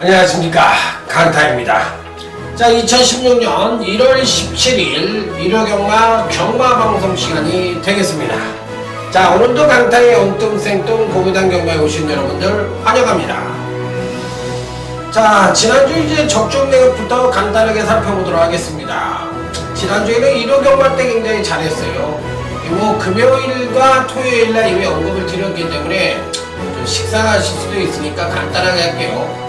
안녕하십니까, 강타입니다. 자, 2016년 1월 17일 일요경마 경마방송 시간이 되겠습니다. 자, 오늘도 강타의 엉뚱생뚱 고무당 경마에 오신 여러분들 환영합니다. 자, 지난주 이제 적중 내역부터 간단하게 살펴보도록 하겠습니다. 지난주에는 일요경마 때 굉장히 잘했어요. 뭐 금요일과 토요일날 이미 언급을 드렸기 때문에 좀 식상하실 수도 있으니까 간단하게 할게요.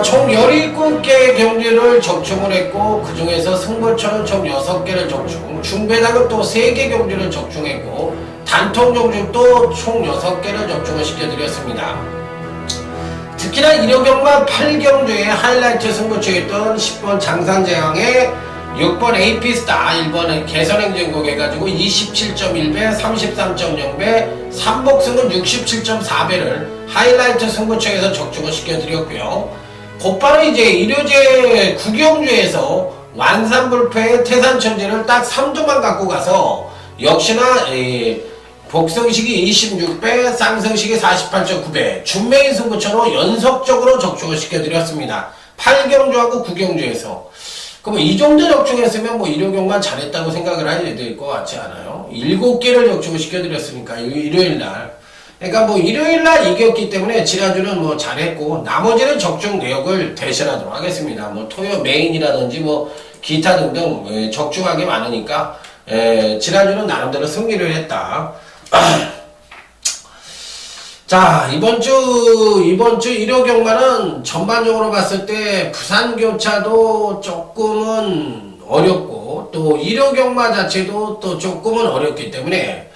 총 17개의 경주를 적중을 했고, 그 중에서 승부처는 총 6개를 적중, 중배당은 또 3개 경주를 적중했고, 단통 경주도 총 6개를 적중을 시켜드렸습니다. 특히나 일요경마 8경주의 하이라이트 승부처였던 10번 장산제왕의 6번 에이피스타, 1번 개선행진곡 해가지고 27.1배, 33.0배, 3복승은 67.4배를 하이라이트 승부처에서 적중을 시켜드렸고요. 곧바로 이제 일요제 구경주에서 완산불패의 태산천재를 딱 3두만 갖고 가서 역시나 복승식이 26배, 쌍승식이 48.9배, 준메인 승부처로 연속적으로 적중을 시켜드렸습니다. 8경주하고 9경주에서. 그럼 이 정도 적중했으면 뭐 일요경만 잘했다고 생각을 해야 될 것 같지 않아요? 7개를 적중을 시켜드렸으니까 일요일날. 그러니까 뭐 일요일날 이겼기 때문에 지난주는 뭐 잘했고, 나머지는 적중 내역을 대신하도록 하겠습니다. 뭐 토요 메인이라든지 뭐 기타 등등 적중하게 많으니까 지난주는 나름대로 승리를 했다. 자, 이번 주 일요경마는 전반적으로 봤을 때 부산교차도 조금은 어렵고, 또 일요경마 자체도 또 조금은 어렵기 때문에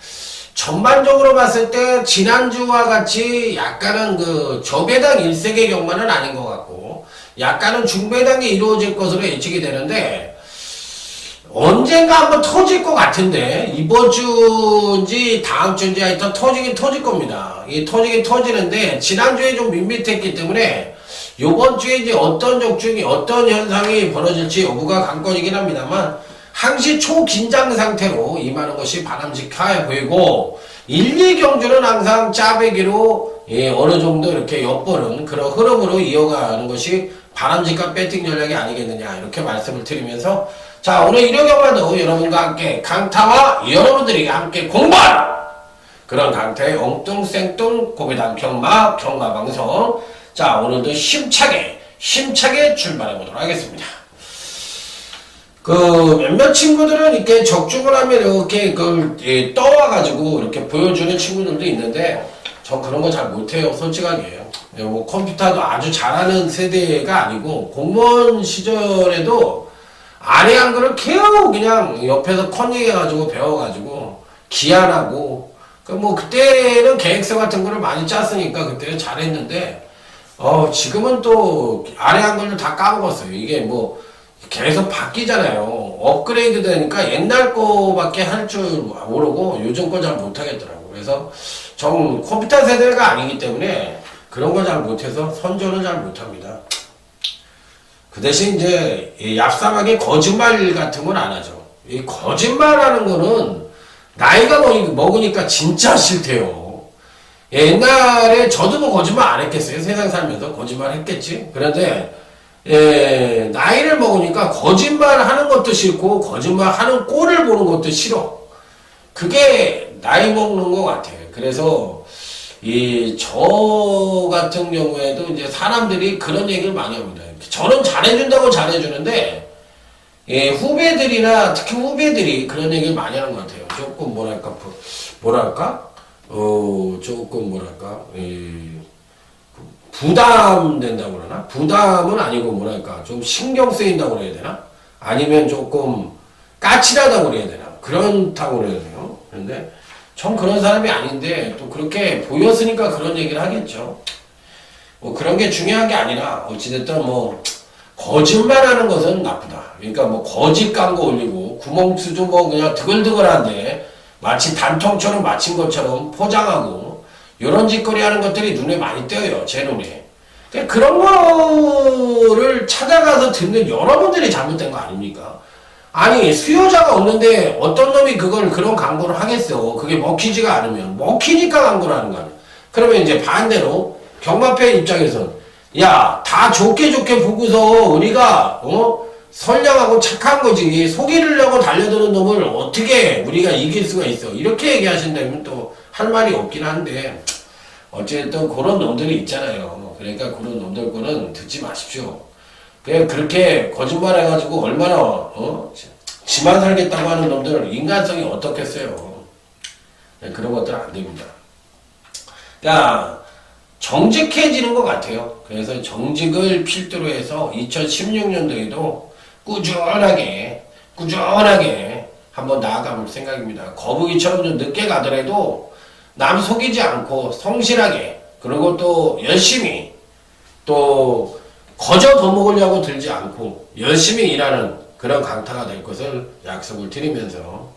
전반적으로 봤을 때 지난주와 같이 약간은 그 저배당 1세계 경마는 아닌 것 같고, 약간은 중배당이 이루어질 것으로 예측이 되는데, 언젠가 한번 터질 것 같은데, 이번 주인지 다음 주인지 하여튼 터지긴 터질 겁니다. 이 터지긴 터지는데, 지난주에 좀 밋밋했기 때문에 요번 주에 이제 어떤 적중이, 어떤 현상이 벌어질지 여부가 관건이긴 합니다만, 항시 초긴장 상태로 임하는 것이 바람직해 보이고, 1, 2경주는 항상 짜배기로 어느 정도 이렇게 엿보는 그런 흐름으로 이어가는 것이 바람직한 배팅 전략이 아니겠느냐, 이렇게 말씀을 드리면서, 자, 오늘 일요경마도 여러분과 함께 강타와 여러분들이 함께 공부하는 그런 강타의 엉뚱생뚱 고배당 경마방송. 자, 오늘도 힘차게 출발해보도록 하겠습니다. 몇몇 친구들은 이렇게 적중을 하면 이렇게 그걸 떠와가지고 이렇게 보여주는 친구들도 있는데, 전 그런 거 잘 못해요, 솔직하게. 뭐 컴퓨터도 아주 잘하는 세대가 아니고, 공무원 시절에도 아래 한글을 계속 그냥 옆에서 컨닝해가지고 배워가지고 기한하고, 뭐 그때는 계획서 같은 거를 많이 짰으니까 그때는 잘했는데, 지금은 또 아래 한글을 다 까먹었어요. 이게 뭐 계속 바뀌잖아요. 업그레이드 되니까 옛날 거밖에 할 줄 모르고 요즘 거 잘 못하겠더라고. 그래서 전 컴퓨터 세대가 아니기 때문에 그런 거 잘 못해서 선전은 잘 못합니다. 그 대신 이제 얍삽하게 거짓말 같은 건 안 하죠. 이 거짓말하는 거는 나이가 먹으니까 진짜 싫대요. 옛날에 저도 뭐 거짓말 안 했겠어요. 세상 살면서 거짓말 했겠지. 그런데 나이를 먹으니까 거짓말 하는 것도 싫고, 거짓말 하는 꼴을 보는 것도 싫어. 그게 나이 먹는 것 같아요. 그래서 저 같은 경우에도 이제 사람들이 그런 얘기를 많이 합니다. 저는 잘해준다고 잘해주는데, 후배들이나 특히 후배들이 그런 얘기를 많이 하는 것 같아요. 조금 부담된다고 그러나? 부담은 아니고 좀 신경 쓰인다고 그래야 되나? 아니면 조금 까칠하다고 그래야 되나? 그렇다고 그래야 돼요. 그런데 전 그런 사람이 아닌데, 또 그렇게 보였으니까 그런 얘기를 하겠죠. 뭐 그런 게 중요한 게 아니라, 어찌됐든 뭐 거짓말하는 것은 나쁘다. 그러니까 뭐 거짓 광고 올리고 구멍수도 뭐 그냥 드글드글한데 마치 단통처럼 맞힌 것처럼 포장하고 이런 짓거리 하는 것들이 눈에 많이 띄어요, 제 눈에. 그런 거를 찾아가서 듣는 여러분들이 잘못된 거 아닙니까? 아니, 수요자가 없는데 어떤 놈이 그런 광고를 하겠어. 그게 먹히지가 않으면. 먹히니까 광고를 하는 거 아니야. 그러면 이제 반대로 경마패 입장에선 야, 다 좋게 좋게 보고서 우리가 선량하고 착한 거지 속이려고 달려드는 놈을 어떻게 우리가 이길 수가 있어. 이렇게 얘기하신다면 또 할 말이 없긴 한데 어쨌든 그런 놈들이 있잖아요. 그러니까 그런 놈들 거는 듣지 마십시오. 그냥 그렇게 거짓말 해가지고 얼마나 지만 살겠다고 하는 놈들 인간성이 어떻겠어요. 그런 것들 안 됩니다. 그러니까 정직해지는 것 같아요. 그래서 정직을 필두로 해서 2016년도에도 꾸준하게 한번 나아가볼 생각입니다. 거북이처럼 좀 늦게 가더라도 남 속이지 않고 성실하게 그리고 또 열심히 또 거저 더 먹으려고 들지 않고 열심히 일하는 그런 강타가 될 것을 약속을 드리면서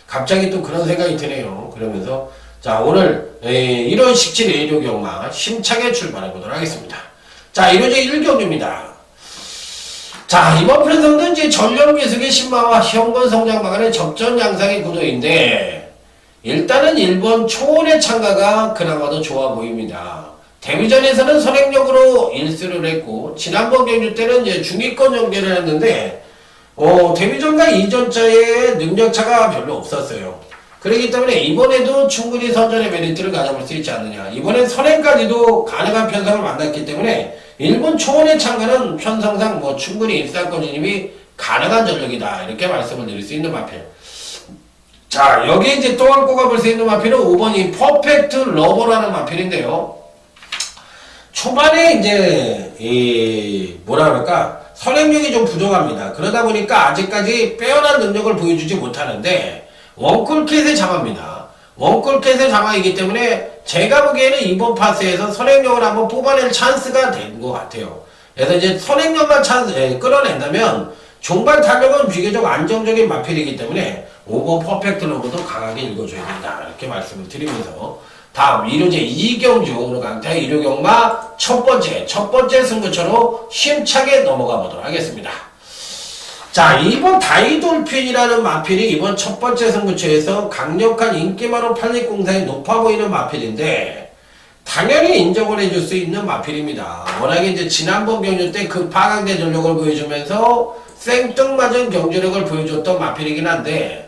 갑자기 또 그런 생각이 드네요. 그러면서 자 오늘 1월 17일 일요경마 힘차게 출발해 보도록 하겠습니다. 자 1호제 1경주입니다. 자 이번 편성도 이제 전력미숙의 신마와 현권 성장마 간의 접전 양상의 구도인데 일단은 1번 초원의 참가가 그나마도 좋아 보입니다. 데뷔전에서는 선행력으로 1수를 했고 지난번 경주 때는 이제 중위권 연결을 했는데 데뷔전과 이전자의 능력차가 별로 없었어요. 그렇기 때문에 이번에도 충분히 선전의 메리트를 가져볼 수 있지 않느냐. 이번엔 선행까지도 가능한 편성을 만났기 때문에 일본 초원의 참가는 편성상 충분히 입상권 진입이 가능한 전력이다. 이렇게 말씀을 드릴 수 있는 마필. 자, 여기에 이제 또 한 꼽아볼 수 있는 마필은 5번이 퍼펙트 러버라는 마필인데요. 초반에 이제, 뭐라 그럴까, 선행력이 좀 부족합니다. 그러다 보니까 아직까지 빼어난 능력을 보여주지 못하는데, 원콜캣의 자마입니다. 원콜캣의 자마이기 때문에 제가 보기에는 이번 파스에서 선행력을 한번 뽑아낼 찬스가 된 것 같아요. 그래서 이제 선행력만 끌어낸다면, 종반 탄력은 비교적 안정적인 마필이기 때문에 5번 퍼펙트 러버도 강하게 읽어줘야 된다. 이렇게 말씀을 드리면서 다음 1호제 이경주 오늘 강타의 일요경마 첫 번째 승부처로 힘차게 넘어가 보도록 하겠습니다. 자, 이번 다이돌핀이라는 마필이 이번 첫 번째 승부처에서 강력한 인기마로 팔립공사에 높아 보이는 마필인데 당연히 인정을 해줄 수 있는 마필입니다. 워낙에 이제 지난번 경주 때 그 파강대 전력을 보여주면서 생뚱맞은 경주력을 보여줬던 마필이긴 한데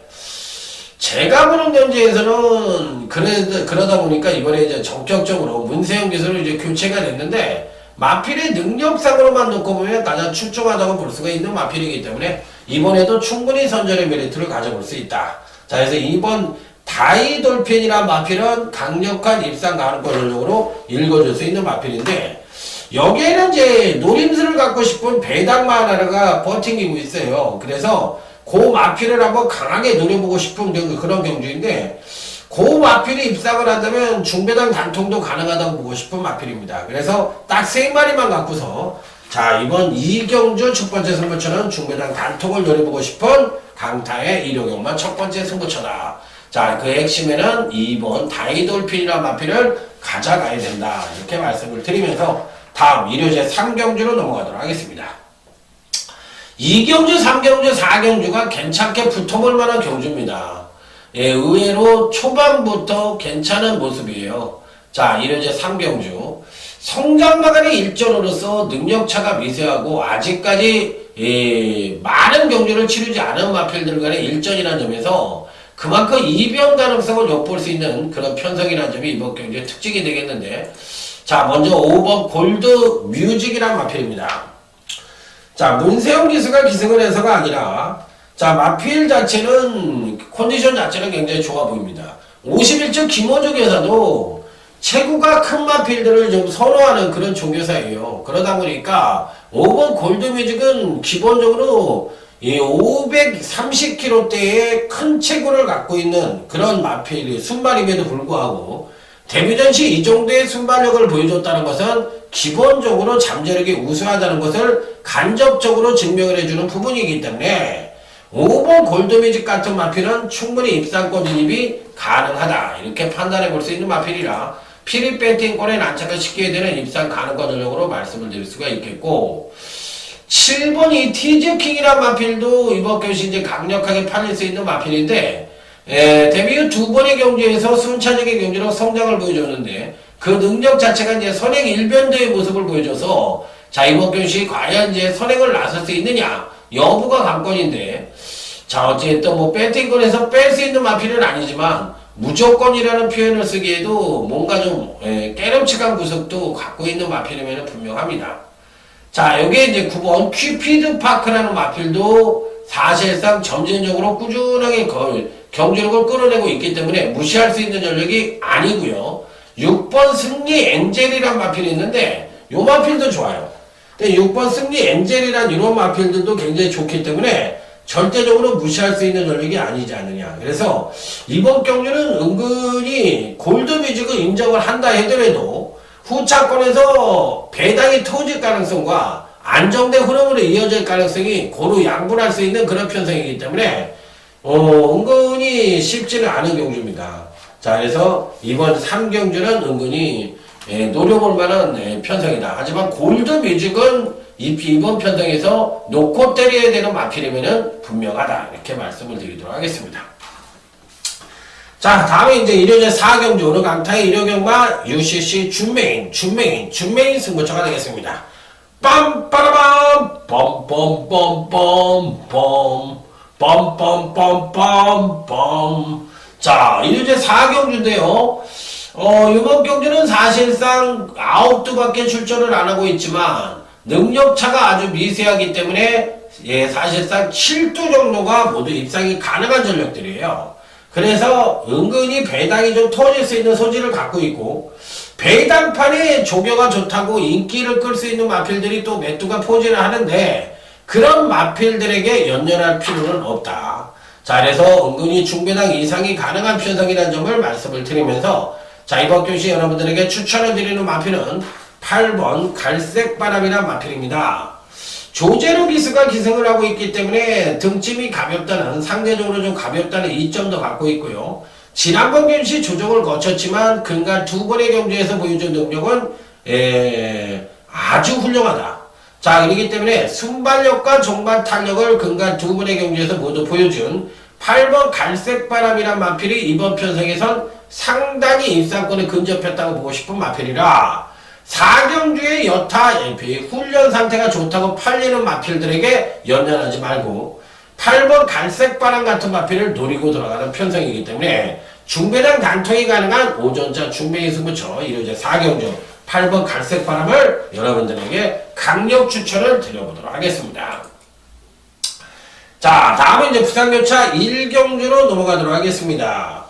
제가 보는 경주에서는 그러다 보니까 이번에 이제 전격적으로 문세영 기술로 이제 교체가 됐는데 마필의 능력상으로만 놓고 보면 가장 출중하다고 볼 수가 있는 마필이기 때문에 이번에도 충분히 선전의 메리트를 가져볼 수 있다. 자, 그래서 이번 다이돌핀이라는 마필은 강력한 입상 가능권 전력으로 읽어줄 수 있는 마필인데 여기에는 이제 노림수를 갖고 싶은 배당마 하나가 버팅기고 있어요. 그래서 그 마필을 한번 강하게 노려보고 싶은 그런 경주인데 그 마필이 입상을 한다면 중배당 단통도 가능하다고 보고 싶은 마필입니다. 그래서 딱 3마리만 갖고서 자 이번 이경주 첫 번째 승부처는 중배당 단통을 노려보고 싶은 강타의 일요경마 첫 번째 승부처다. 자 그 핵심에는 2번 다이돌핀이라는 마필을 가져가야 된다. 이렇게 말씀을 드리면서 다음 1호제 3경주로 넘어가도록 하겠습니다. 2경주, 3경주, 4경주가 괜찮게 붙어볼 만한 경주입니다. 예, 의외로 초반부터 괜찮은 모습이에요. 자, 1호제 3경주. 성장마간의 일전으로서 능력차가 미세하고 아직까지 많은 경주를 치르지 않은 마필들 간의 일전이라는 점에서 그만큼 이변 가능성을 엿볼 수 있는 그런 편성이라는 점이 이번 경주의 특징이 되겠는데 자, 먼저 5번 골드 뮤직이라는 마필입니다. 자, 문세영 기수가 기승을 해서가 아니라 자, 마필 자체는 컨디션 자체는 굉장히 좋아 보입니다. 51점 김호중 여사도 체구가 큰 마필들을 좀 선호하는 그런 종교사예요. 그러다 보니까 5번 골드뮤직은 기본적으로 530kg대의 큰 체구를 갖고 있는 그런 마필 순발임에도 불구하고 데뷔전 시 이 정도의 순발력을 보여줬다는 것은 기본적으로 잠재력이 우수하다는 것을 간접적으로 증명을 해주는 부분이기 때문에 5번 골드뮤직 같은 마필은 충분히 입상권 진입이 가능하다. 이렇게 판단해 볼 수 있는 마필이라 피리 배팅권에 난착을 시키게 되는 입상 가능권 전력으로 말씀을 드릴 수가 있겠고 7번 이 티즈킹이란 마필도 이번 경시 이제 강력하게 팔릴 수 있는 마필인데 데뷔 후 2번의 경주에서 순차적인 경주로 성장을 보여줬는데 그 능력 자체가 이제 선행 일변도의 모습을 보여줘서 자, 이번 경시 과연 이제 선행을 나설 수 있느냐 여부가 관건인데 자, 어쨌든 뭐 배팅권에서 뺄 수 있는 마필은 아니지만 무조건이라는 표현을 쓰기에도 뭔가 좀 깨름칙한 구석도 갖고 있는 마필이면 분명합니다. 자, 여기에 이제 9번 퀴피드 파크라는 마필도 사실상 점진적으로 꾸준하게 경주력을 끌어내고 있기 때문에 무시할 수 있는 전력이 아니고요. 6번 승리 엔젤이란 마필이 있는데 요 마필도 좋아요. 근데 6번 승리 엔젤이란 이런 마필들도 굉장히 좋기 때문에 절대적으로 무시할 수 있는 전력이 아니지 않느냐. 그래서 이번 경주는 은근히 골드뮤직을 인정을 한다 하더라도 후차권에서 배당이 터질 가능성과 안정된 흐름으로 이어질 가능성이 고루 양분할 수 있는 그런 편성이기 때문에 은근히 쉽지는 않은 경주입니다. 자, 그래서 이번 3경주는 은근히 노려볼 만한 편성이다. 하지만 골드뮤직은 이번 편성에서 놓고 때려야 되는 마필이면은 분명하다. 이렇게 말씀을 드리도록 하겠습니다. 자, 다음에 이제 일요일 4경주 오늘 강타의 일요경마 UCC 준메인 승부처가 되겠습니다. 빰빠라밤 빰빰빰빰빰빰빰빰빰. 자, 일요일 4경주인데요. 이번 경주는 사실상 9두밖에 출전을 안 하고 있지만 능력차가 아주 미세하기 때문에 사실상 7두 정도가 모두 입상이 가능한 전력들이에요. 그래서 은근히 배당이 좀 터질 수 있는 소질을 갖고 있고 배당판에 조교가 좋다고 인기를 끌 수 있는 마필들이 또 몇 두가 포진을 하는데 그런 마필들에게 연연할 필요는 없다. 자, 그래서 은근히 중배당 이상이 가능한 편성이라는 점을 말씀을 드리면서 자, 이번 교시 여러분들에게 추천을 드리는 마필은 8번 갈색바람이란 마필입니다. 조제로비스가 기승을 하고 있기 때문에 등짐이 가볍다는 상대적으로 좀 가볍다는 이점도 갖고 있고요. 지난번 경시 조정을 거쳤지만 근간 2번의 경주에서 보여준 능력은 아주 훌륭하다. 자, 그렇기 때문에 순발력과 종반 탄력을 근간 2번의 경주에서 모두 보여준 8번 갈색바람이란 마필이 이번 편성에선 상당히 입상권에 근접했다고 보고 싶은 마필이라 4경주의 여타 훈련 상태가 좋다고 팔리는 마필들에게 연연하지 말고 8번 갈색바람 같은 마필을 노리고 들어가는 편성이기 때문에 중배당 단통이 가능한 오전자 중배인 승부처 일요일 4경주 8번 갈색바람을 여러분들에게 강력 추천을 드려보도록 하겠습니다. 자, 다음은 이제 부산교차 1경주로 넘어가도록 하겠습니다.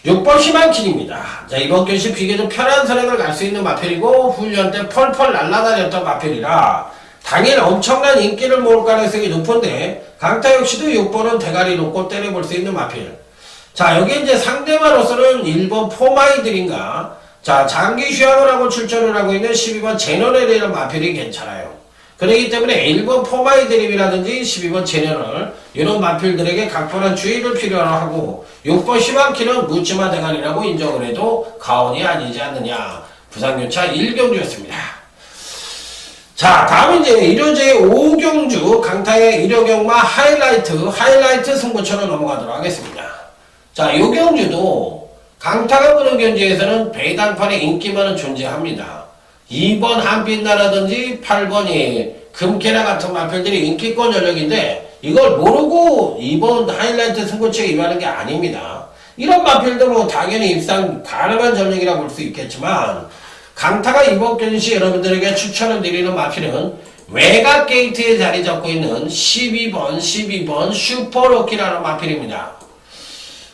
6번 희망길입니다. 자, 이번 경시 비교적 편한 선행을 갈 수 있는 마필이고 훈련 때 펄펄 날아다녔던 마필이라 당일 엄청난 인기를 모을 가능성이 높은데 강타 역시도 6번은 대가리 놓고 때려볼 수 있는 마필. 자, 여기 이제 상대마로서는 1번 포마이들인가 자, 장기 휴양을 하고 출전을 하고 있는 12번 제너럴이라는 마필이 괜찮아요. 그렇기 때문에 1번 포마이드림이라든지 12번 제너럴 이런 마필들에게 각별한 주의를 필요로 하고 6번 희망키는 묻지마 대가리라고 인정을 해도 가언이 아니지 않느냐. 부산교차 1경주였습니다. 자, 다음은 이제 일요제 5경주 강타의 일요경마 하이라이트 승부처로 넘어가도록 하겠습니다. 자, 이 경주도 강타가 보는 경주에서는 배당판에 인기만은 존재합니다. 2번 한빛나라든지 8번이 금캐나 같은 마필들이 인기권 전력인데 이걸 모르고 2번 하이라이트 승부처에 임하는 게 아닙니다. 이런 마필도 뭐 당연히 입상 가능한 전력이라 볼 수 있겠지만 강타가 이번 경시 여러분들에게 추천을 드리는 마필은 외곽 게이트에 자리 잡고 있는 12번 슈퍼러키라는 마필입니다.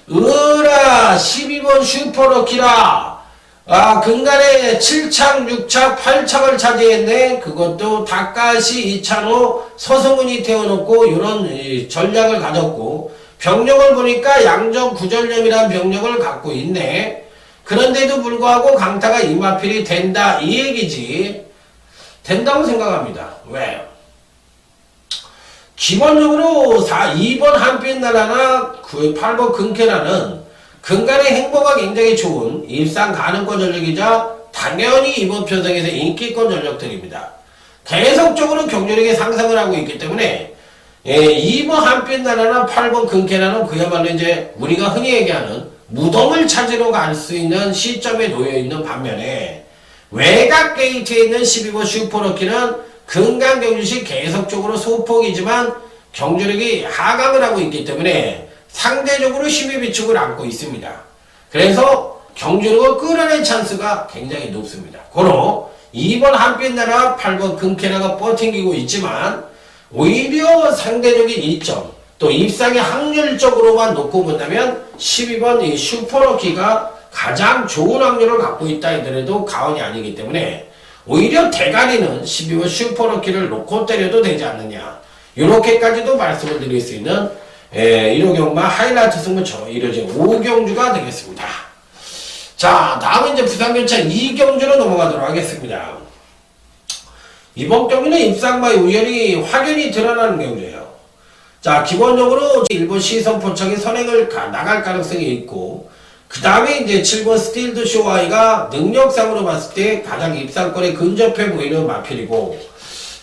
12번 슈퍼러키라 근간에 7착, 6착, 8착을 차지했네. 그것도 다카시 2차로 서승훈이 태워놓고 이런 전략을 가졌고 병력을 보니까 양정 구전염이라는 병력을 갖고 있네. 그런데도 불구하고 강타가 이 마필이 된다 이 얘기지. 된다고 생각합니다. 왜? 기본적으로 2번 한빛나라나 8번 금캐나는 근간의 행보가 굉장히 좋은 입상 가능권 전력이자 당연히 이번 편성에서 인기권 전력들입니다. 계속적으로 경쟁력이 상승을 하고 있기 때문에 2번 한빛나라나 8번 금캐나는 그야말로 이제 우리가 흔히 얘기하는 무덤을 찾으러 갈 수 있는 시점에 놓여 있는 반면에 외곽 게이트에 있는 12번 슈퍼러키는 근강 경주시 계속적으로 소폭이지만 경주력이 하강을 하고 있기 때문에 상대적으로 힘의 비축을 안고 있습니다. 그래서 경주력을 끌어낼 찬스가 굉장히 높습니다. 고로 2번 한빛나라, 8번 금캐나가 버팅기고 있지만 오히려 상대적인 이점 또 입상의 확률적으로만 놓고 본다면 12번 이 슈퍼러키가 가장 좋은 확률을 갖고 있다 하더라도 과언이 아니기 때문에 오히려 대가리는 12번 슈퍼러키를 놓고 때려도 되지 않느냐 이렇게까지도 말씀을 드릴 수 있는 1호 경마 하이라이트 승부처 1호제 5경주가 되겠습니다. 자, 다음은 이제 부산교차 2경주로 넘어가도록 하겠습니다. 이번 경기는 입상마의 우열이 확연히 드러나는 경주예요. 자, 기본적으로 1번 시선포착이 선행을 나갈 가능성이 있고, 그 다음에 이제 7번 스틸드 쇼와이가 능력상으로 봤을 때 가장 입상권에 근접해 보이는 마필이고,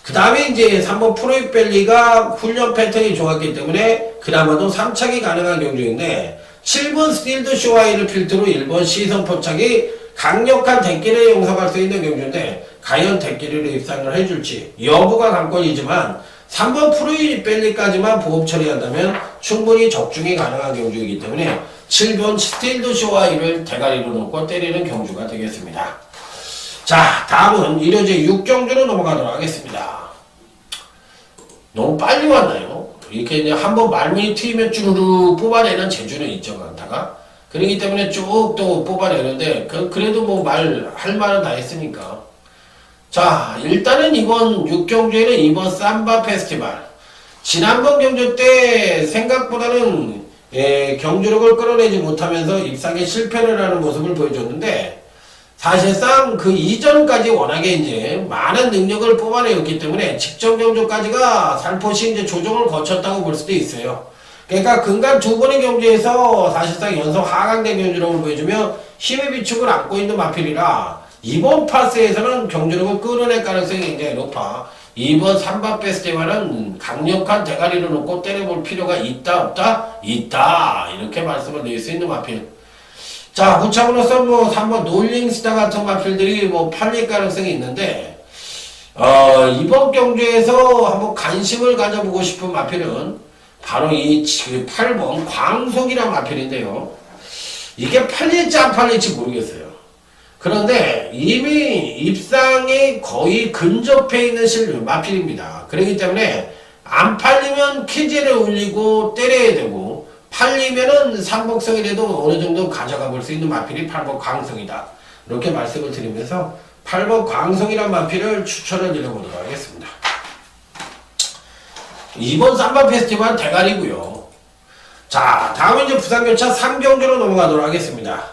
그 다음에 이제 3번 프로이벨리가 훈련 패턴이 좋았기 때문에 그나마도 3착이 가능한 경주인데, 7번 스틸드 쇼와이를 필두로 1번 시선포착이 강력한 대끼를 용서할 수 있는 경주인데, 과연 대끼리로 입상을 해줄지 여부가 관건이지만 3번 프로이벨리까지만 보험 처리한다면 충분히 적중이 가능한 경주이기 때문에 7번 스틸드 쇼와이를 대가리로 놓고 때리는 경주가 되겠습니다. 자, 다음은 1호제 6경주로 넘어가도록 하겠습니다. 너무 빨리 왔나요? 이렇게 이제 한번 말문이 트이면 쭈르르 뽑아내는 재주는 있죠, 강타가. 그렇기 때문에 쭉 또 뽑아내는데, 그래도 뭐 할 말은 다 했으니까. 자, 일단은 이번 6경주에는 이번 삼바 페스티벌. 지난번 경주 때 생각보다는 경주력을 끌어내지 못하면서 입상에 실패를 하는 모습을 보여줬는데, 사실상 그 이전까지 워낙에 이제 많은 능력을 뽑아내었기 때문에 직전 경주까지가 살포시 이제 조정을 거쳤다고 볼 수도 있어요. 그러니까 근간 두 번의 경주에서 사실상 연속 하강된 경주력을 보여주며 힘의 비축을 안고 있는 마필이라 이번 파스에서는 경주력을 끌어낼 가능성이 굉장히 높아. 이번 3번 페스티벌은 강력한 대가리를 놓고 때려볼 필요가 있다 없다? 있다, 이렇게 말씀을 드릴 수 있는 마필. 자, 후참으로서 뭐 3번 놀링스타 같은 마필들이 뭐 팔릴 가능성이 있는데, 이번 경주에서 한번 관심을 가져보고 싶은 마필은 바로 이 8번 광속이라는 마필인데요. 이게 팔릴지 안 팔릴지 모르겠어요. 그런데 이미 입상에 거의 근접해 있는 마필입니다. 그렇기 때문에 안 팔리면 키즈를 올리고 때려야 되고, 팔리면은 상복성이라도 어느 정도 가져가 볼 수 있는 마필이 8번 광성이다. 이렇게 말씀을 드리면서 8번 광성이란 마필을 추천을 드려보도록 하겠습니다. 이번 삼바 페스티벌 대가리고요. 자, 다음은 이제 부산교차 3경주로 넘어가도록 하겠습니다.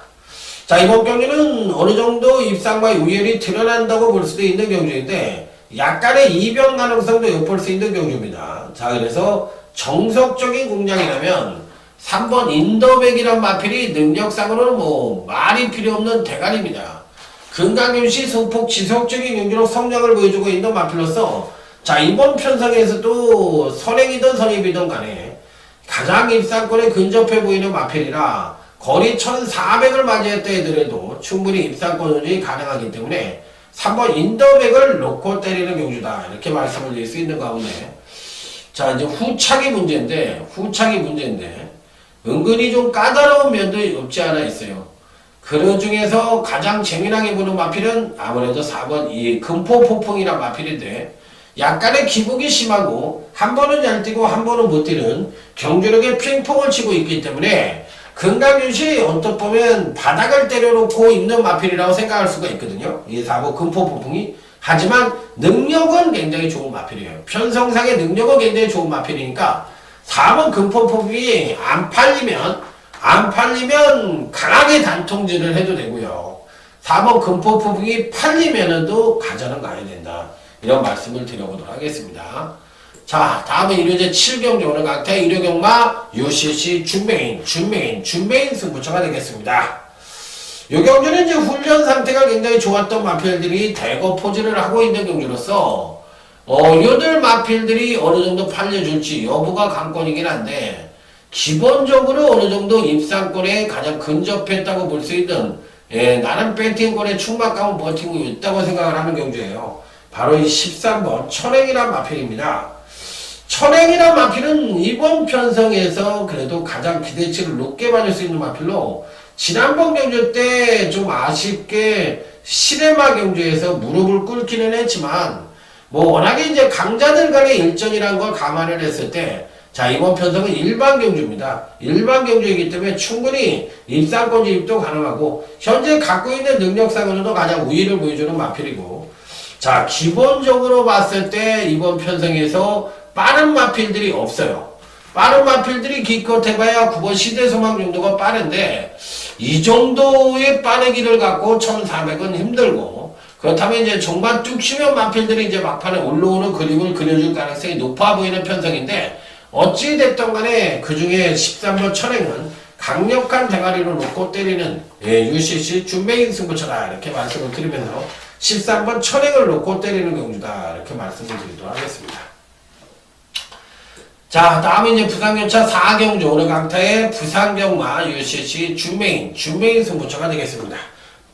자, 이번 경기는 어느 정도 입상과 우열이 드러난다고 볼 수도 있는 경주인데 약간의 이변 가능성도 엿볼 수 있는 경주입니다. 자, 그래서 정석적인 공략이라면 3번 인더백이란 마필이 능력상으로는 뭐 말이 필요 없는 대가리입니다. 근강윤시 소폭 지속적인 경주로 성장을 보여주고 있는 마필로서 자, 이번 편성에서도 선행이든 선입이든 간에 가장 입상권에 근접해 보이는 마필이라 거리 1400을 맞이했다 하더라도 충분히 입상권이 가능하기 때문에 3번 인더백을 놓고 때리는 경주다, 이렇게 말씀을 드릴 수 있는 가운데, 자, 이제 후착이 문제인데 은근히 좀 까다로운 면도 없지 않아 있어요. 그 중에서 가장 재미나게 보는 마필은 아무래도 4번 이 금포폭풍이란 마필인데 약간의 기복이 심하고 한 번은 잘 뛰고 한 번은 못 뛰는 경주력의 핑퐁을 치고 있기 때문에 근강윤시 언뜻 보면 바닥을 때려놓고 있는 마필이라고 생각할 수가 있거든요. 이 4번 금포폭풍이. 하지만 능력은 굉장히 좋은 마필이에요. 편성상의 능력은 굉장히 좋은 마필이니까 4번 금포폭풍이 안 팔리면 강하게 단통질을 해도 되고요. 4번 금포폭풍이 팔리면은 가져는 가야 된다, 이런 말씀을 드려보도록 하겠습니다. 자, 다음은 1호제 7경주 오늘 강태 1호 경마 UCC 준메인 승부처가 되겠습니다. 이 경주는 이제 훈련 상태가 굉장히 좋았던 마필들이 대거 포즈를 하고 있는 경주로서 요들 마필들이 어느 정도 팔려줄지 여부가 관건이긴 한데, 기본적으로 어느 정도 입상권에 가장 근접했다고 볼 수 있는, 나는 배팅권의 충막감은 버티고 있다고 생각을 하는 경주예요. 바로 이 13번 천행이란 마필입니다. 천행이란 마필은 이번 편성에서 그래도 가장 기대치를 높게 받을 수 있는 마필로, 지난번 경주 때 좀 아쉽게 시레마 경주에서 무릎을 꿇기는 했지만, 뭐 워낙에 이제 강자들 간의 일전이란 걸 감안을 했을 때, 자, 이번 편성은 일반 경주입니다. 일반 경주이기 때문에 충분히 입상권 진입도 가능하고, 현재 갖고 있는 능력상으로도 가장 우위를 보여주는 마필이고, 자, 기본적으로 봤을 때 이번 편성에서 빠른 마필들이 없어요. 빠른 마필들이 기껏 해봐야 9번 시대소망 정도가 빠른데, 이 정도의 빠르기를 갖고 1400은 힘들고, 그렇다면 이제 종반 뚝 쉬면 마필들이 이제 막판에 올라오는 그림을 그려줄 가능성이 높아 보이는 편성인데, 어찌됐든 간에 그 중에 13번 천행은 강력한 대가리로 놓고 때리는 UCC 준매인 승부처다, 이렇게 말씀을 드리면서 13번 천행을 놓고 때리는 경주다, 이렇게 말씀을 드리도록 하겠습니다. 자, 다음에 이제 부산교차 4경주 오늘 강타의 부산경마 UCC 준매인 승부처가 되겠습니다.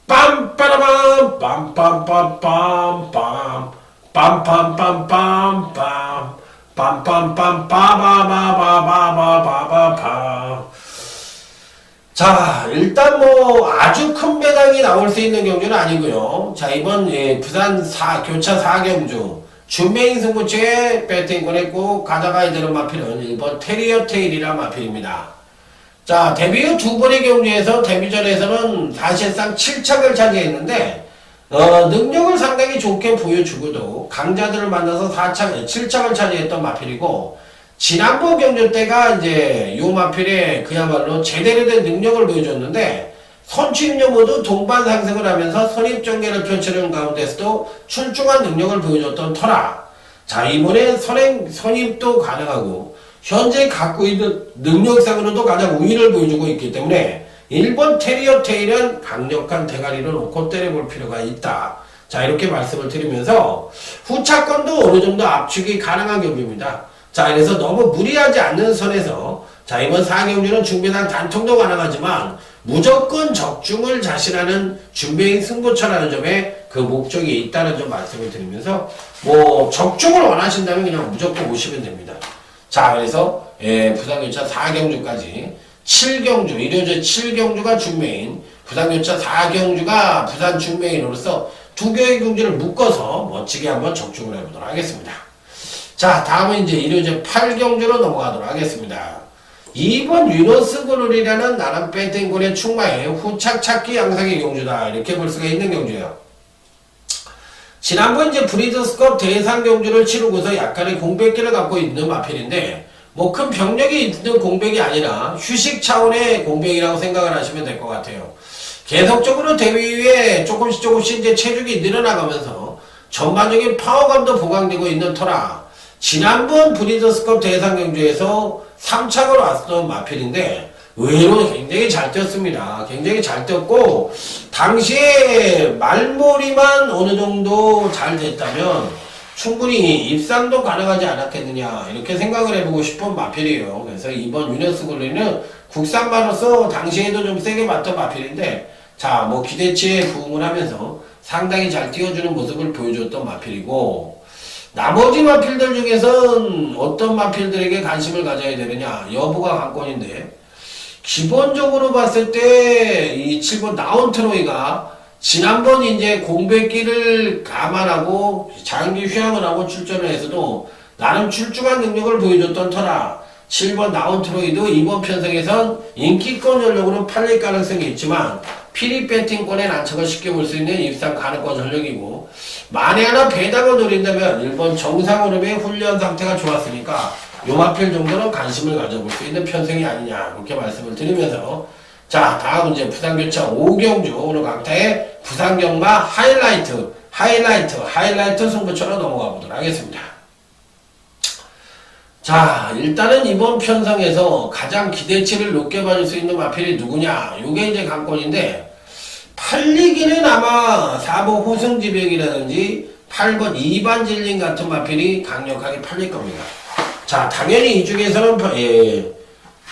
빰빠라밤 빰빰빰빰빰 빰빰빰빰빰 빰빰빰빰빠바바바바바바바. 자, 일단 뭐 아주 큰 배당이 나올 수 있는 경주는 아니고요. 자, 이번 부산 교차 4경주 준매인 승부처에 배팅권에 꼭 가져가야 되는 마필은 1번 테리어 테일이란 마필입니다. 자, 데뷔 후 두 번의 경주에서 데뷔전에서는 사실상 7착을 차지했는데, 능력을 상당히 좋게 보여주고도 강자들을 만나서 7착을 차지했던 마필이고, 지난번 경주 때가 이제 요 마필에 그야말로 제대로 된 능력을 보여줬는데, 선취인력 모두 동반 상승을 하면서 선입전개를 펼치는 가운데서도 출중한 능력을 보여줬던 터라. 자, 이번에 선입도 가능하고, 현재 갖고 있는 능력상으로도 가장 우위를 보여주고 있기 때문에 1번 테리어 테일은 강력한 대가리를 놓고 때려볼 필요가 있다. 자, 이렇게 말씀을 드리면서 후차권도 어느 정도 압축이 가능한 경주입니다. 자, 그래서 너무 무리하지 않는 선에서, 자, 이번 4경주는 중배당 단통도 가능하지만 무조건 적중을 자신하는 준배인 승부처라는 점에 그 목적이 있다는 점 말씀을 드리면서, 뭐 적중을 원하신다면 그냥 무조건 오시면 됩니다. 자, 그래서 부산교차 4경주까지 7경주, 일요제 7경주가 준매인, 부산교차 4경주가 부산 준매인으로서 두 개의 경주를 묶어서 멋지게 한번 적중을 해보도록 하겠습니다. 자, 다음은 이제 일요제 8경주로 넘어가도록 하겠습니다. 2번 유너스 그룰이라는 나란 배팅권의 충마의 후착 찾기 양상의 경주다, 이렇게 볼 수가 있는 경주예요. 지난번 이제 브리드스컵 대상 경주를 치르고서 약간의 공백기를 갖고 있는 마필인데, 뭐 큰 병력이 있는 공백이 아니라 휴식 차원의 공백이라고 생각을 하시면 될 것 같아요. 계속적으로 대회 위에 조금씩 이제 체중이 늘어나가면서 전반적인 파워감도 보강되고 있는 터라, 지난번 브리드스컵 대상 경주에서 3착으로 왔던 마필인데 의외로 굉장히 잘 뛰었습니다. 굉장히 잘 뛰었고, 당시에 말몰이만 어느 정도 잘 됐다면 충분히 입상도 가능하지 않았겠느냐, 이렇게 생각을 해보고 싶은 마필이에요. 그래서 이번 유네스 골리는 국산마로서 당시에도 좀 세게 맞던 마필인데, 자, 뭐 기대치에 부응을 하면서 상당히 잘 뛰어주는 모습을 보여줬던 마필이고, 나머지 마필들 중에선 어떤 마필들에게 관심을 가져야 되느냐 여부가 관건인데, 기본적으로 봤을 때 이 7번 나운트로이가 지난번 이제 공백기를 감안하고 장기 휴양을 하고 출전을 해서도 나름 출중한 능력을 보여줬던 터라, 7번 나운트로이도 이번 편성에선 인기권 전력으로 팔릴 가능성이 있지만 피리 배팅권에 난척을 쉽게 볼 수 있는 입상 가능권 전력이고, 만에 하나 배당을 노린다면 1번 정상으로의 훈련 상태가 좋았으니까 요 마필 정도는 관심을 가져볼 수 있는 편성이 아니냐, 이렇게 말씀을 드리면서, 자, 다음 이제 부산교차 5경주 오늘 강타의 부산경마 하이라이트 승부처로 넘어가 보도록 하겠습니다. 자, 일단은 이번 편성에서 가장 기대치를 높게 받을 수 있는 마필이 누구냐, 요게 이제 관건인데, 팔리기는 아마 4번 호승지백이라든지 8번 이반질링 같은 마필이 강력하게 팔릴 겁니다. 자, 당연히 이 중에서는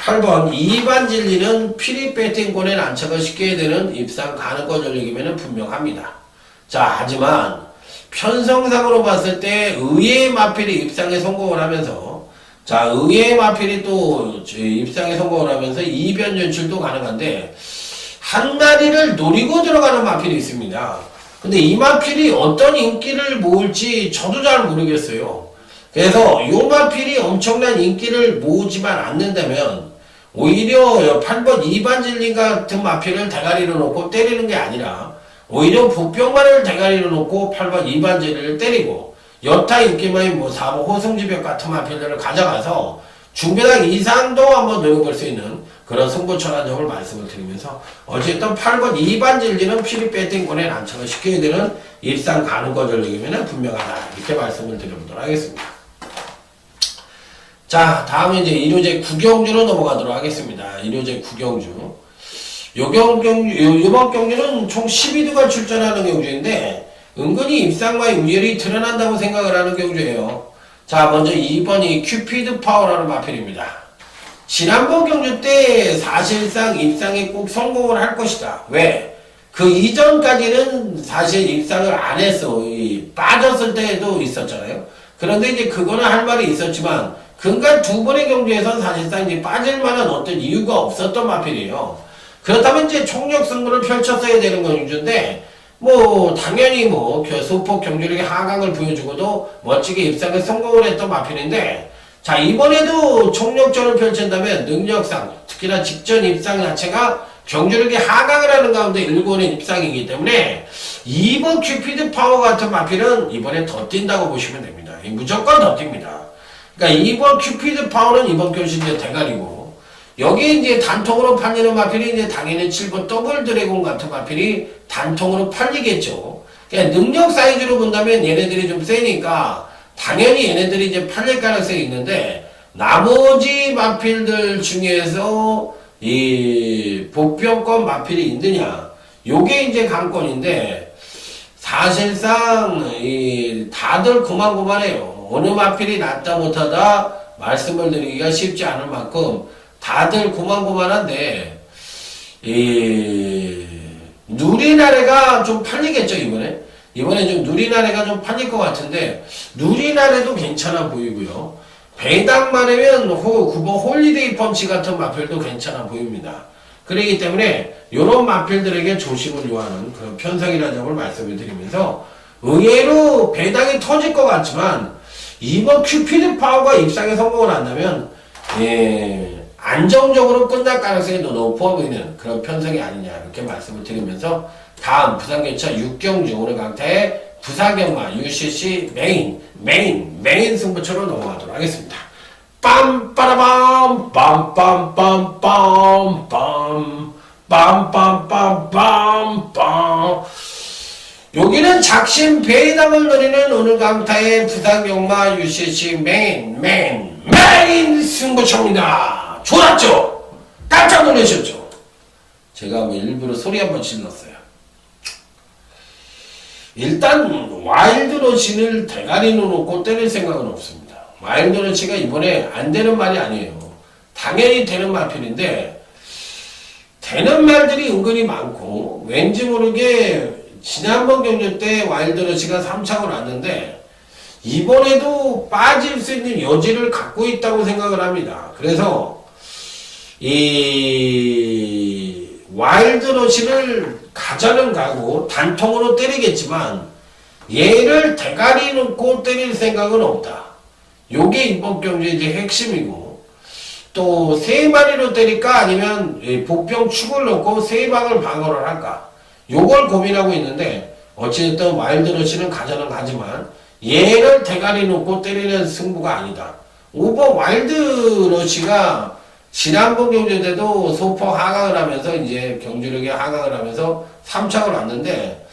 8번 2반 진리는 피리 배팅권에 난처가 쉽게 되는 입상 가능권 전력이면 분명합니다. 자, 하지만 편성상으로 봤을 때 의외의 마필이 입상에 성공을 하면서 자, 의외의 마필이 또 입상에 성공을 하면서 이변 연출도 가능한데 한 마리를 노리고 들어가는 마필이 있습니다. 근데 이 마필이 어떤 인기를 모을지 저도 잘 모르겠어요. 그래서 이 마필이 엄청난 인기를 모으지만 않는다면 오히려 8번 2반 진리 같은 마필을 대가리로 놓고 때리는 게 아니라 오히려 복병만을 대가리로 놓고 8번 2반 진리를 때리고 여타 인기만인 뭐 4번 호승지벽 같은 마필들을 가져가서 중배당 이상도 한번 노려볼 수 있는 그런 승부처라는 점을 말씀을 드리면서 어쨌든 8번 2반 진리는 피리 배팅권에 난처가 쉽게 되는 입상 가능권 전력이면 분명하다. 이렇게 말씀을 드려보도록 하겠습니다. 자, 다음에 이제 일요제 구경주로 넘어가도록 하겠습니다. 일요제 구경주. 요번 경주는 총 12두가 출전하는 경주인데, 은근히 입상과의 우열이 드러난다고 생각을 하는 경주예요. 자, 먼저 2번이 큐피드 파워라는 마필입니다. 지난번 경주 때 사실상 입상에 꼭 성공을 할 것이다. 왜? 그 이전까지는 사실 입상을 안 했어. 빠졌을 때도 있었잖아요. 그런데 이제 그거는 할 말이 있었지만, 근간 두 번의 경주에선 사실상 이제 빠질 만한 어떤 이유가 없었던 마필이에요. 그렇다면 이제 총력 승부를 펼쳤어야 되는 경주인데, 뭐, 당연히 뭐, 소폭 경주력의 하강을 보여주고도 멋지게 입상에 성공을 했던 마필인데, 자, 이번에도 총력전을 펼친다면 능력상, 특히나 직전 입상 자체가 경주력의 하강을 하는 가운데 일본의 입상이기 때문에, 2번 큐피드 파워 같은 마필은 이번에 더 뛴다고 보시면 됩니다. 무조건 더 뜁니다. 그러니까 2번 큐피드 파워는 이번 경주 이제 대가리고, 여기 이제 단통으로 팔리는 마필이 이제 당연히 7번 더블 드래곤 같은 마필이 단통으로 팔리겠죠. 그러니까 능력 사이즈로 본다면 얘네들이 좀 세니까 당연히 얘네들이 이제 팔릴 가능성이 있는데, 나머지 마필들 중에서 이 복병권 마필이 있느냐, 요게 이제 관건인데, 사실상 다들 고만고만해요. 어느 마필이 낫다 못하다 말씀을 드리기가 쉽지 않을 만큼 다들 고만고만한데, 누리나래가 좀 팔리겠죠, 이번에? 이번에 좀 누리나래가 좀 팔릴 것 같은데, 누리나래도 괜찮아 보이고요. 배당만 하면 9번 홀리데이 펀치 같은 마필도 괜찮아 보입니다. 그렇기 때문에 이런 마필들에게 조심을 요하는 그런 편성이라는 점을 말씀을 드리면서, 의외로 배당이 터질 것 같지만 이번 큐피드 파워가 입상에 성공을 한다면 안정적으로 끝날 가능성이 더 높아 보이는 그런 편성이 아니냐, 이렇게 말씀을 드리면서 다음 부산경차 6경주 오늘 강타의 부산경마 UCC 메인 승부처로 넘어가도록 하겠습니다. 빰빠라밤 빰빰빰빰빰 빰빰빰빰빰. 여기는 작심 배당을 노리는 오늘 강타의 부산경마 UCC 메인 승부처입니다. 좋았죠? 깜짝 놀라셨죠? 제가 뭐 일부러 소리 한번 질렀어요. 일단 와일드러시를 대가리로 놓고 때릴 생각은 없습니다. 와일드러시가 이번에 안 되는 말이 아니에요. 당연히 되는 마필인데, 되는 말들이 은근히 많고, 왠지 모르게 지난번 경주 때 와일드러시가 3착을 왔는데 이번에도 빠질 수 있는 여지를 갖고 있다고 생각을 합니다. 그래서 이 와일드러시를 가자는 가고 단통으로 때리겠지만 얘를 대가리 놓고 때릴 생각은 없다. 요게 이번 경주의 이제 핵심이고, 또 3마리로 때릴까 아니면 복병 축을 놓고 3방을 방어를 할까, 요걸 고민하고 있는데, 어찌됐든 와일드러시는 가자는 가지만 얘를 대가리 놓고 때리는 승부가 아니다. 5번 와일드러시가 지난번 경주 때도 소폭 하강을 하면서 이제 경주력에 하강을 하면서 3착을 왔는데,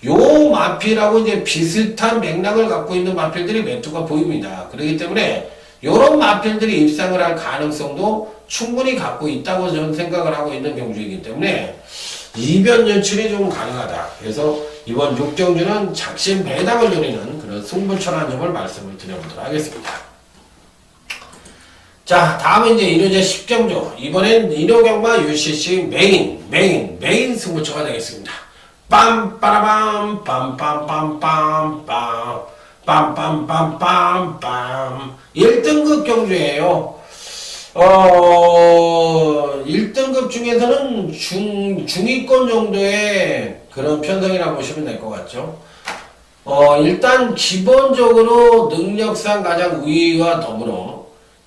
요 마필하고 이제 비슷한 맥락을 갖고 있는 마필들이 매투가 보입니다. 그렇기 때문에 요런 마필들이 입상을 할 가능성도 충분히 갖고 있다고 저는 생각을 하고 있는 경주이기 때문에 이변 연출이 좀 가능하다. 그래서 이번 6경주는 작심 배당을 노리는 그런 승부처라는 점을 말씀을 드려보도록 하겠습니다. 자, 다음은 이제 1호제 10경주. 이번엔 1호 경마 UCC 메인 승부처가 되겠습니다. 빰빠라밤, 빰빰빰빰빰, 빰빰빰빰빰. 1등급 경주예요. 1등급 중에서는 중위권 정도의 그런 편성이라고 보시면 될 것 같죠. 일단 기본적으로 능력상 가장 우위와 더불어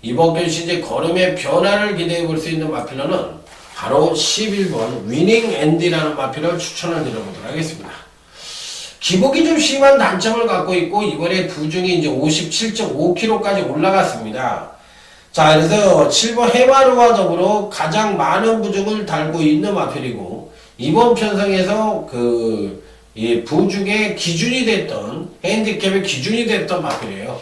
이번 경시 걸음의 변화를 기대해 볼 수 있는 마필러는 바로 11번 위닝 앤디라는 마필을 추천을 드려보도록 하겠습니다. 기복이 좀 심한 단점을 갖고 있고 이번에 부중이 이제 57.5kg까지 올라갔습니다. 자, 그래서 7번 해마루와 더불어 가장 많은 부중을 달고 있는 마필이고 이번 편성에서 이 부중의 기준이 됐던 핸디캡의 기준이 됐던 마필이에요.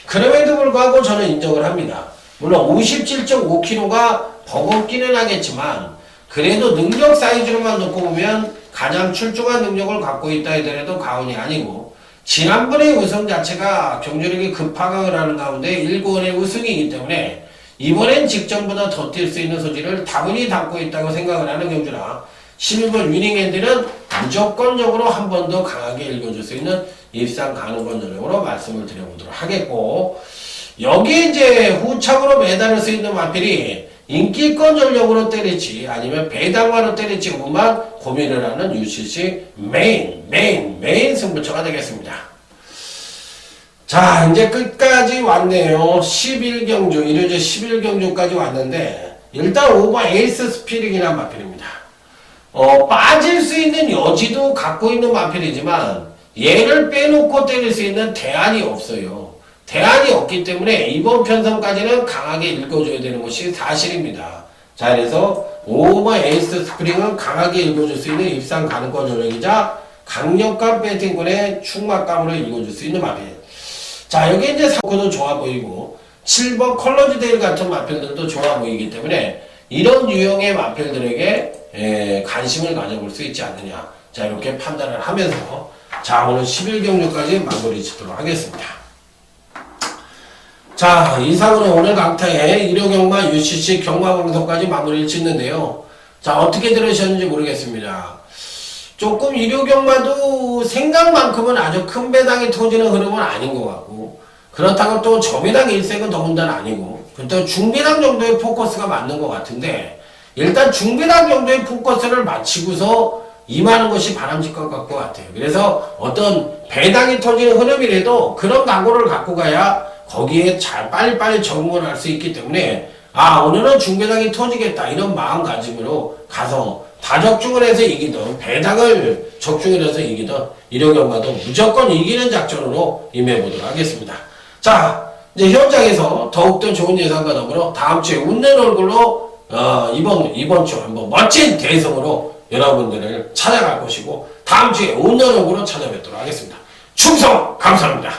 그럼에도 불구하고 저는 인정을 합니다. 물론 57.5kg가 버겁기는 하겠지만 그래도 능력 사이즈로만 놓고 보면 가장 출중한 능력을 갖고 있다 하더라도 과언이 아니고 지난번의 우승 자체가 경주력이 급하강을 하는 가운데 1군의 우승이기 때문에 이번엔 직전보다 더 뛸 수 있는 소질을 다분히 담고 있다고 생각을 하는 경주라 11번 위닝핸드는 무조건적으로 한 번 더 강하게 읽어줄 수 있는 입상 가능권 전력으로 말씀을 드려보도록 하겠고 여기에 이제 후착으로 매달릴 수 있는 마필이 인기권 전력으로 때릴지 아니면 배당화로 때릴지 그것만 고민을 하는 UCC 메인 승부처가 되겠습니다. 자, 이제 끝까지 왔네요. 11경주, 1호제 11경주까지 왔는데 일단 5번 에이스 스피링이라는 마필입니다. 빠질 수 있는 여지도 갖고 있는 마필이지만 얘를 빼놓고 때릴 수 있는 대안이 없어요. 대안이 없기 때문에 이번 편성까지는 강하게 읽어줘야 되는 것이 사실입니다. 자, 그래서 5번 에이스 스프링은 강하게 읽어줄 수 있는 입상 가능권 전력이자 강력한 배팅권의 충막감으로 읽어줄 수 있는 마필. 자, 여기 이제 3코도 좋아 보이고 7번 컬러지데일 같은 마필들도 좋아 보이기 때문에 이런 유형의 마필들에게 관심을 가져볼 수 있지 않느냐. 자, 이렇게 판단을 하면서 자, 오늘 11경주까지 마무리 짓도록 하겠습니다. 자, 이상으로 오늘 강타의 1호 경마 UCC 경마 방송까지 마무리를 짓는데요. 자, 어떻게 들으셨는지 모르겠습니다. 조금 1호 경마도 생각만큼은 아주 큰 배당이 터지는 흐름은 아닌 것 같고 그렇다고 또 저배당 일색은 더군다나 아니고 또 중배당 정도의 포커스가 맞는 것 같은데 일단 중배당 정도의 포커스를 맞추고서 임하는 것이 바람직할 것 같아요. 그래서 어떤 배당이 터지는 흐름이라도 그런 각오를 갖고 가야 거기에 잘 빨리빨리 적응을 할 수 있기 때문에 오늘은 중배당이 터지겠다 이런 마음가짐으로 가서 다적중을 해서 이기든 배당을 적중을 해서 이기든 1호 경마도 무조건 이기는 작전으로 임해보도록 하겠습니다. 자, 이제 현장에서 더욱더 좋은 예상과 더불어 다음주에 웃는 얼굴로 이번 주 한번 멋진 대성으로 여러분들을 찾아갈 것이고 다음주에 웃는 얼굴로 찾아뵙도록 하겠습니다. 충성 감사합니다.